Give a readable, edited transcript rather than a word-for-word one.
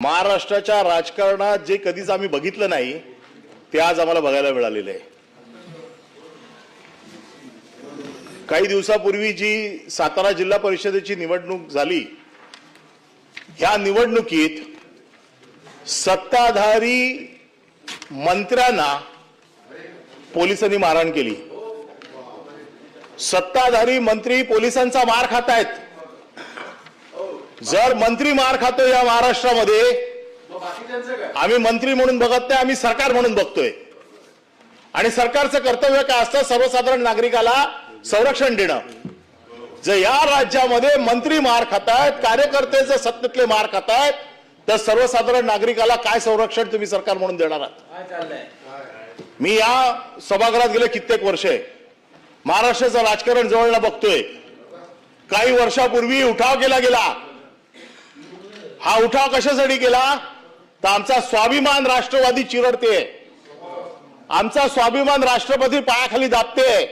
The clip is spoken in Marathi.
महाराष्ट्राच्या राजकारणात जे कधीच आम्ही बघितलं नाही ते आज आम्हाला बघायला मिळालेलं आहे। काही दिवसापूर्वी जी सातारा जिल्हा परिषदेची निवडणूक झाली, या निवडणुकीत सत्ताधारी मंत्र्यांना पोलिसांनी मारहाण केली। सत्ताधारी मंत्री पोलिसांचा मार खात आहेत। जर मंत्री मार खातो या महाराष्ट्रामध्ये, आम्ही मंत्री म्हणून बघत नाही, आम्ही सरकार म्हणून बघतोय। आणि सरकारचं कर्तव्य काय असतं? सर्वसाधारण नागरिकाला संरक्षण देणं। जर या राज्यामध्ये मंत्री मार खातायत, कार्यकर्ते जर सत्तेतले मार खातायत, तर सर्वसाधारण नागरिकाला काय संरक्षण तुम्ही सरकार म्हणून देणार आहात? मी या सभागृहात गेले कित्येक वर्ष महाराष्ट्राचं राजकारण जवळनं बघतोय। काही वर्षापूर्वी उठाव केला गेला। हा उठाव कशासाठी केला? तर आमचा स्वाभिमान राष्ट्रवादी चिरडते, आमचा स्वाभिमान राष्ट्रपती पायाखाली दाबते।